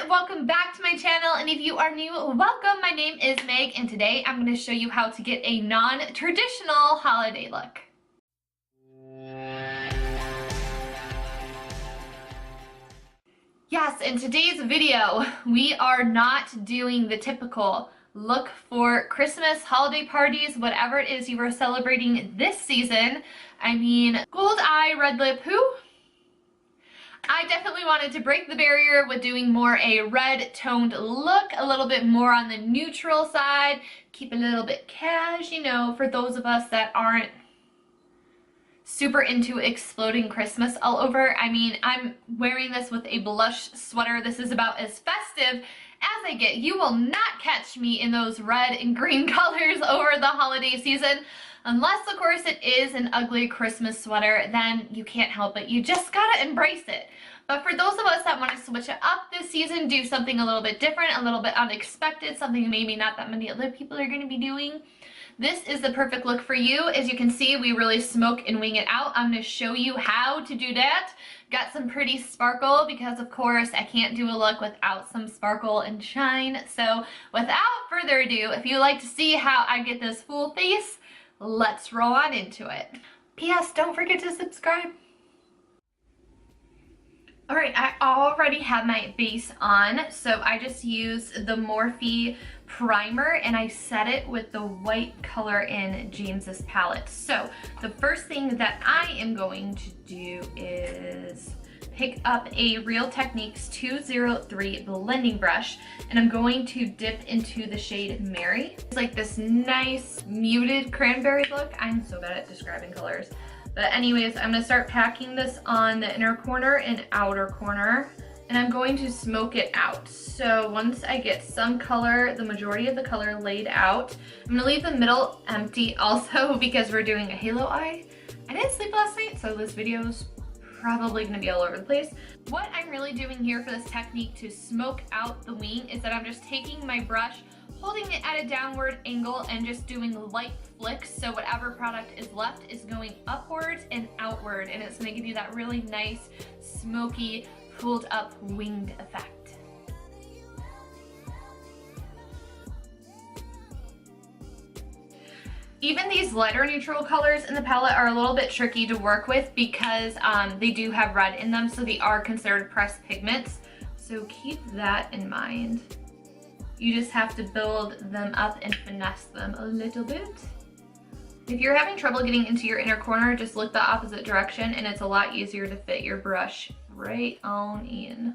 welcome back to my channel, and if you are new, welcome. My name is Meg, and today I'm going to show you how to get a non-traditional holiday look. Yes, in today's video, we are not doing the typical look for Christmas, holiday parties, whatever it is you are celebrating this season. I mean, gold eye, red lip, who? I definitely wanted to break the barrier with doing more a red toned look, a little bit more on the neutral side, keep a little bit cash, you know, for those of us that aren't super into exploding Christmas all over. I mean, I'm wearing this with a blush sweater. This is about as festive as I get. You will not catch me in those red and green colors over the holiday season. Unless, of course, it is an ugly Christmas sweater, then you can't help it. You just gotta embrace it. But for those of us that want to switch it up this season, do something a little bit different, a little bit unexpected, something maybe not that many other people are going to be doing, this is the perfect look for you. As you can see, we really smoke and wing it out. I'm going to show you how to do that. Got some pretty sparkle because, of course, I can't do a look without some sparkle and shine. So without further ado, if you like to see how I get this full face, let's roll on into it. P.S. Don't forget to subscribe. Alright, I already have my base on, so I just used the Morphe primer and I set it with the white color in James's palette. So the first thing that I am going to do is pick up a Real Techniques 203 blending brush, and I'm going to dip into the shade Mary. It's like this nice muted cranberry look. I'm so bad at describing colors. But anyways, I'm going to start packing this on the inner corner and outer corner, and I'm going to smoke it out. So once I get some color, the majority of the color laid out, I'm going to leave the middle empty also because we're doing a halo eye. I didn't sleep last night, so this video's probably going to be all over the place. What I'm really doing here for this technique to smoke out the wing is that I'm just taking my brush, holding it at a downward angle, and just doing light flicks, so whatever product is left is going upwards and outward, and it's going to give you that really nice, smoky, pulled up winged effect. Even these lighter neutral colors in the palette are a little bit tricky to work with because they do have red in them, so they are considered pressed pigments. So keep that in mind. You just have to build them up and finesse them a little bit. If you're having trouble getting into your inner corner, just look the opposite direction and it's a lot easier to fit your brush right on in.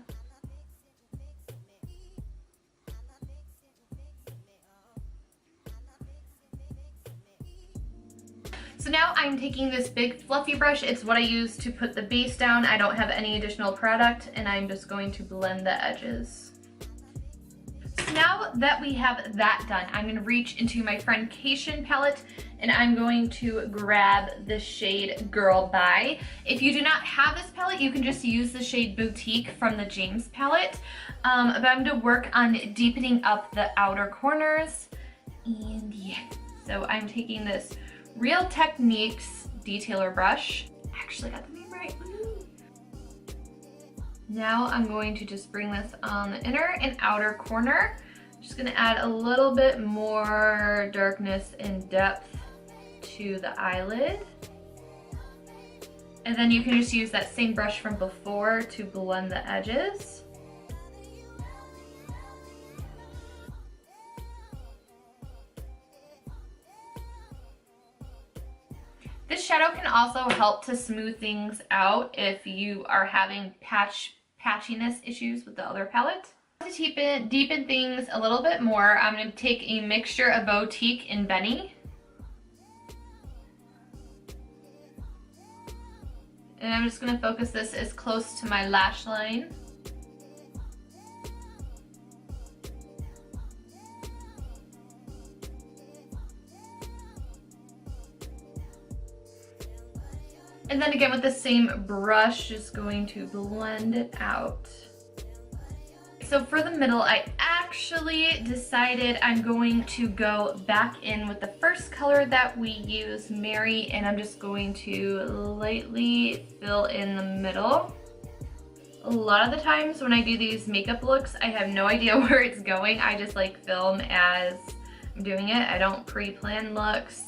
So now I'm taking this big fluffy brush. It's what I use to put the base down. I don't have any additional product, and I'm just going to blend the edges. So now that we have that done, I'm going to reach into my Friendcation palette and I'm going to grab the shade Girl Bye. If you do not have this palette, you can just use the shade Boutique from the James palette. But I'm going to work on deepening up the outer corners. And yeah, so I'm taking this Real Techniques detailer brush. I actually got the name right. Woo. Now I'm going to just bring this on the inner and outer corner. Just gonna add a little bit more darkness and depth to the eyelid. And then you can just use that same brush from before to blend the edges. This shadow can also help to smooth things out if you are having patchiness issues with the other palette. To deepen things a little bit more, I'm going to take a mixture of Boutique and Benny. And I'm just going to focus this as close to my lash line. And then again with the same brush, just going to blend it out. So for the middle, I actually decided I'm going to go back in with the first color that we use, Mary, and I'm just going to lightly fill in the middle. a lot of the times when I do these makeup looks, I have no idea where it's going. I just like film as I'm doing it. I don't pre-plan looks.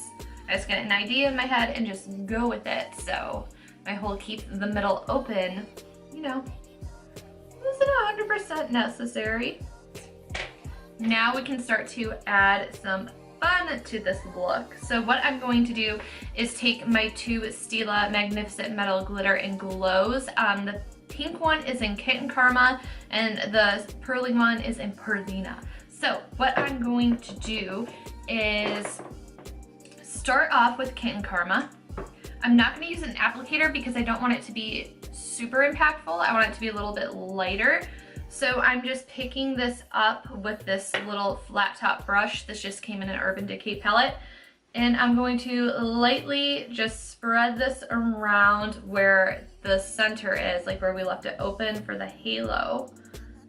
I just get an idea in my head and just go with it. So my whole keep the middle open, you know, isn't 100% necessary. Now we can start to add some fun to this look. So what I'm going to do is take my two Stila Magnificent Metal Glitter and Glows. The pink one is in Kitten Karma and the pearly one is in Perlina. So what I'm going to do is start off with Kitten Karma. I'm not going to use an applicator because I don't want it to be super impactful. I want it to be a little bit lighter. So I'm just picking this up with this little flat top brush. This just came in an Urban Decay palette. And I'm going to lightly just spread this around where the center is, like where we left it open for the halo.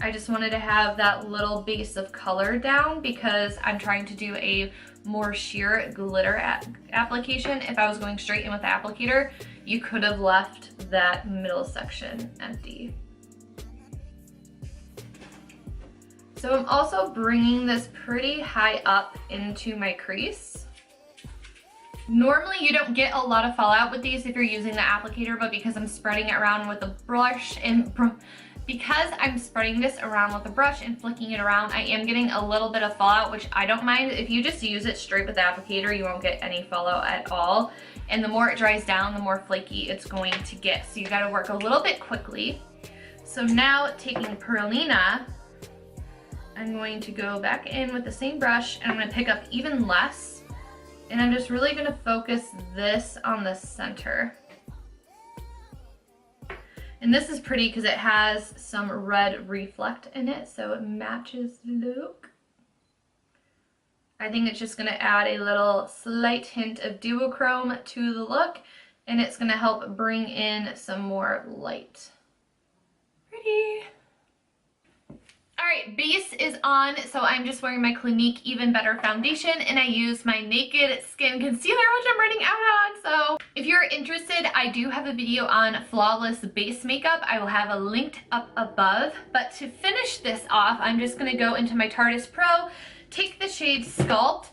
I just wanted to have that little base of color down because I'm trying to do a more sheer glitter application. If I was going straight in with the applicator, you could have left that middle section empty. So I'm also bringing this pretty high up into my crease. Normally you don't get a lot of fallout with these if you're using the applicator, but because I'm spreading it around with a brush and because I'm spreading this around with a brush and flicking it around, I am getting a little bit of fallout, which I don't mind. If you just use it straight with the applicator, you won't get any fallout at all. And the more it dries down, the more flaky it's going to get. So you gotta work a little bit quickly. So now taking Perlina, I'm going to go back in with the same brush and I'm gonna pick up even less. And I'm just really gonna focus this on the center. And this is pretty because it has some red reflect in it, so it matches the look. I think it's just gonna add a little slight hint of duochrome to the look, and it's gonna help bring in some more light. Pretty. All right, base is on, so I'm just wearing my Clinique Even Better foundation, and I use my Naked Skin Concealer, which I'm running out on. So if you're interested, I do have a video on flawless base makeup. I will have a linked up above. But to finish this off, I'm just gonna go into my Tarteist Pro, take the shade Sculpt.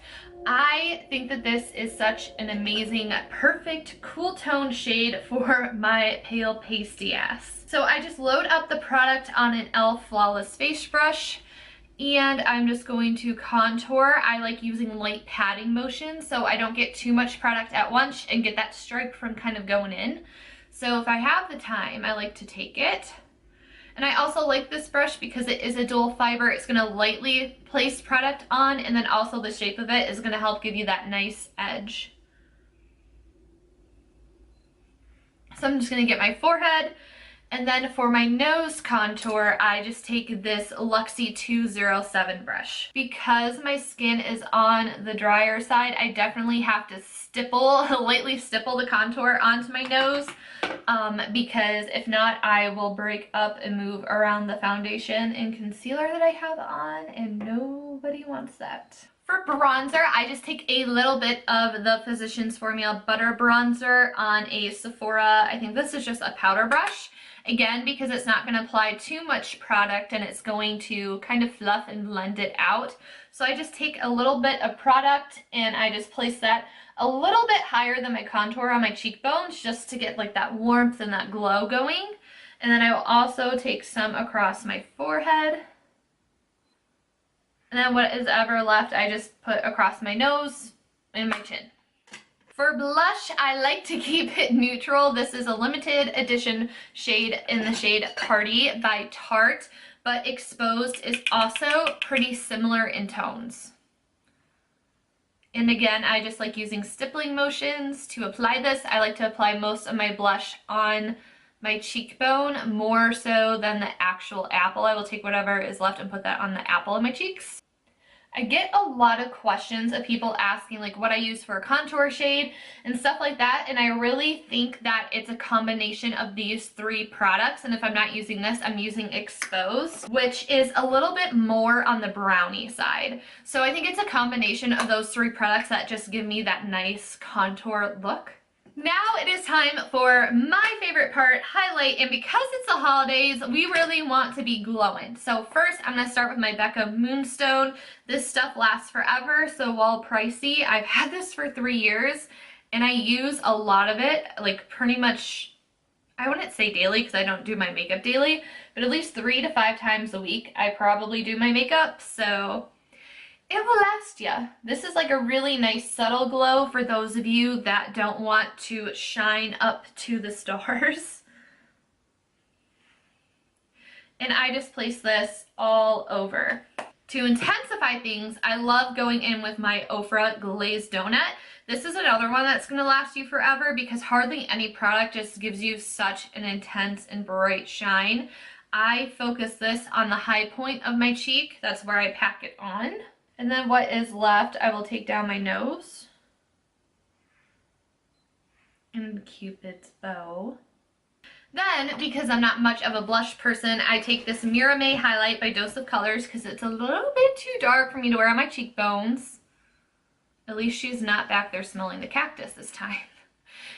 I think that this is such an amazing, perfect, cool tone shade for my pale pasty ass. So I just load up the product on an e.l.f. Flawless Face Brush, and I'm just going to contour. I like using light patting motions so I don't get too much product at once and get that stripe from kind of going in. So if I have the time, I like to take it. And I also like this brush because it is a dual fiber. It's gonna lightly place product on, and then also the shape of it is gonna help give you that nice edge. So I'm just gonna get my forehead, and then for my nose contour, I just take this Luxie 207 brush. Because my skin is on the drier side, I definitely have to lightly stipple the contour onto my nose. Because if not, I will break up and move around the foundation and concealer that I have on, and nobody wants that. For bronzer, I just take a little bit of the Physicians Formula Butter Bronzer on a Sephora. I think this is just a powder brush. Again, because it's not going to apply too much product and it's going to kind of fluff and blend it out. So I just take a little bit of product and I just place that a little bit higher than my contour on my cheekbones just to get like that warmth and that glow going. And then I will also take some across my forehead. And then what is ever left, I just put across my nose and my chin. For blush, I like to keep it neutral. This is a limited edition shade in the shade Party by Tarte, but Exposed is also pretty similar in tones. And again, I just like using stippling motions to apply this. I like to apply most of my blush on my cheekbone more so than the actual apple. I will take whatever is left and put that on the apple of my cheeks. I get a lot of questions of people asking like what I use for a contour shade and stuff like that, and I really think that it's a combination of these three products. And if I'm not using this, I'm using Exposed, which is a little bit more on the brownie side. So I think it's a combination of those three products that just give me that nice contour look. Now it is time for my favorite part, highlight, and because it's the holidays, we really want to be glowing. So first, I'm going to start with my Becca Moonstone. This stuff lasts forever, so while pricey, I've had this for 3 years, and I use a lot of it, like pretty much, I wouldn't say daily because I don't do my makeup daily, but at least 3 to 5 times a week, I probably do my makeup, so it will last ya. This is like a really nice subtle glow for those of you that don't want to shine up to the stars. And I just place this all over. To intensify things, I love going in with my Ofra Glazed Donut. This is another one that's gonna last you forever because hardly any product just gives you such an intense and bright shine. I focus this on the high point of my cheek. That's where I pack it on. And then what is left, I will take down my nose and Cupid's bow. Then, because I'm not much of a blush person, I take this Mira May highlight by Dose of Colors because it's a little bit too dark for me to wear on my cheekbones. At least she's not back there smelling the cactus this time.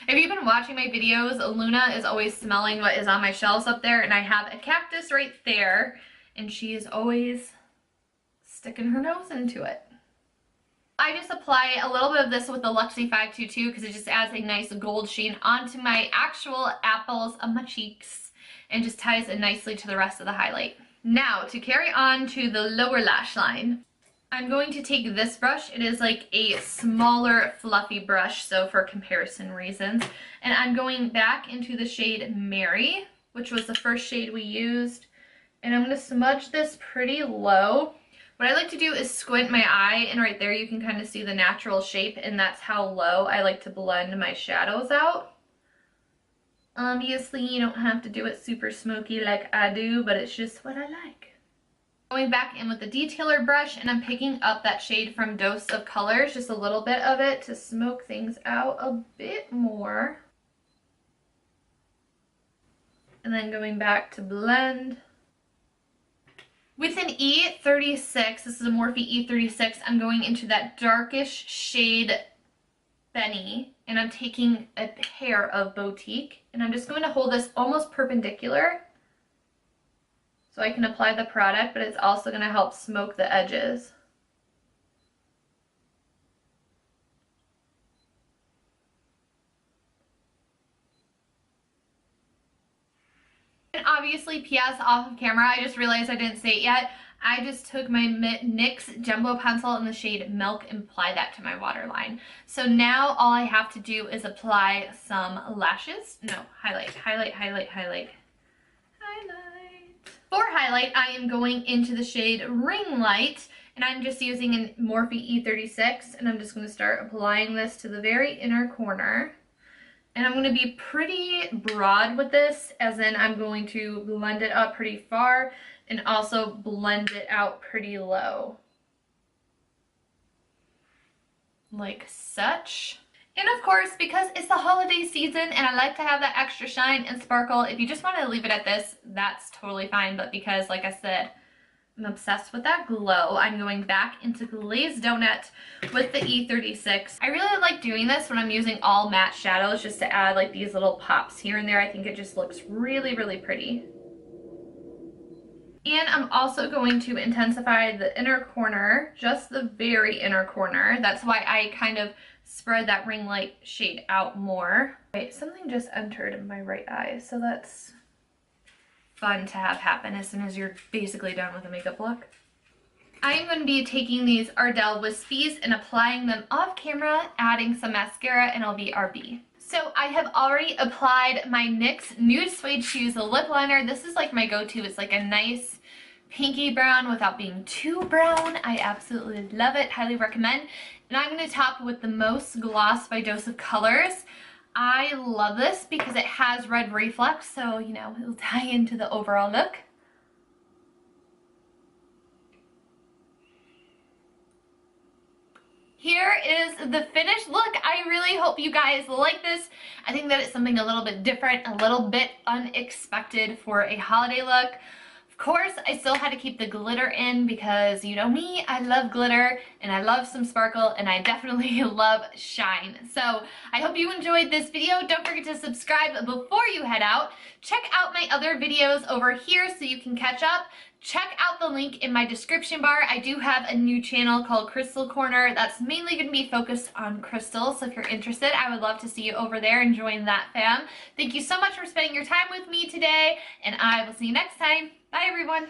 If you've been watching my videos, Luna is always smelling what is on my shelves up there, and I have a cactus right there, and she is always sticking her nose into it. I just apply a little bit of this with the Luxie 522 because it just adds a nice gold sheen onto my actual apples of my cheeks and just ties it nicely to the rest of the highlight. Now, to carry on to the lower lash line, I'm going to take this brush. It is like a smaller fluffy brush, so for comparison reasons, and I'm going back into the shade Mary, which was the first shade we used, and I'm going to smudge this pretty low. What I like to do is squint my eye, and right there you can kind of see the natural shape, and that's how low I like to blend my shadows out. Obviously, you don't have to do it super smoky like I do, but it's just what I like. Going back in with the detailer brush, and I'm picking up that shade from Dose of Colors, just a little bit of it to smoke things out a bit more. And then going back to blend. With an E36, this is a Morphe E36, I'm going into that darkish shade Benny, and I'm taking a pair of Boutique, and I'm just going to hold this almost perpendicular so I can apply the product, but it's also going to help smoke the edges. And obviously, PS off of camera, I just realized I didn't say it yet. I just took my NYX Jumbo pencil in the shade Milk and applied that to my waterline. So now all I have to do is apply some lashes. No, highlight. For highlight, I am going into the shade Ring Light, and I'm just using a Morphe E36, and I'm just going to start applying this to the very inner corner. And I'm going to be pretty broad with this, as in I'm going to blend it up pretty far and also blend it out pretty low. Like such. And of course, because it's the holiday season and I like to have that extra shine and sparkle, if you just want to leave it at this, that's totally fine. But because, like I said, I'm obsessed with that glow, I'm going back into Glazed Donut with the E36. I really like doing this when I'm using all matte shadows just to add like these little pops here and there. I think it just looks really, really pretty. And I'm also going to intensify the inner corner, just the very inner corner. That's why I kind of spread that ring light shade out more. Wait, something just entered in my right eye, so that's fun to have happen as soon as you're basically done with a makeup look. I am going to be taking these Ardell Wispies and applying them off camera, adding some mascara, and I'll be RB. So I have already applied my NYX Nude Suede Shoes lip liner. This is like my go-to. It's like a nice pinky brown without being too brown. I absolutely love it. Highly recommend. And I'm going to top with the Most Gloss by Dose of Colors. I love this because it has red reflex, so, you know, it'll tie into the overall look. Here is the finished look. I really hope you guys like this. I think that it's something a little bit different, a little bit unexpected for a holiday look. Of course, I still had to keep the glitter in because you know me, I love glitter and I love some sparkle and I definitely love shine. So I hope you enjoyed this video. Don't forget to subscribe before you head out. Check out my other videos over here so you can catch up. Check out the link in my description bar. I do have a new channel called Crystal Corner that's mainly going to be focused on crystals. So if you're interested, I would love to see you over there and join that fam. Thank you so much for spending your time with me today, and I will see you next time. Bye, everyone.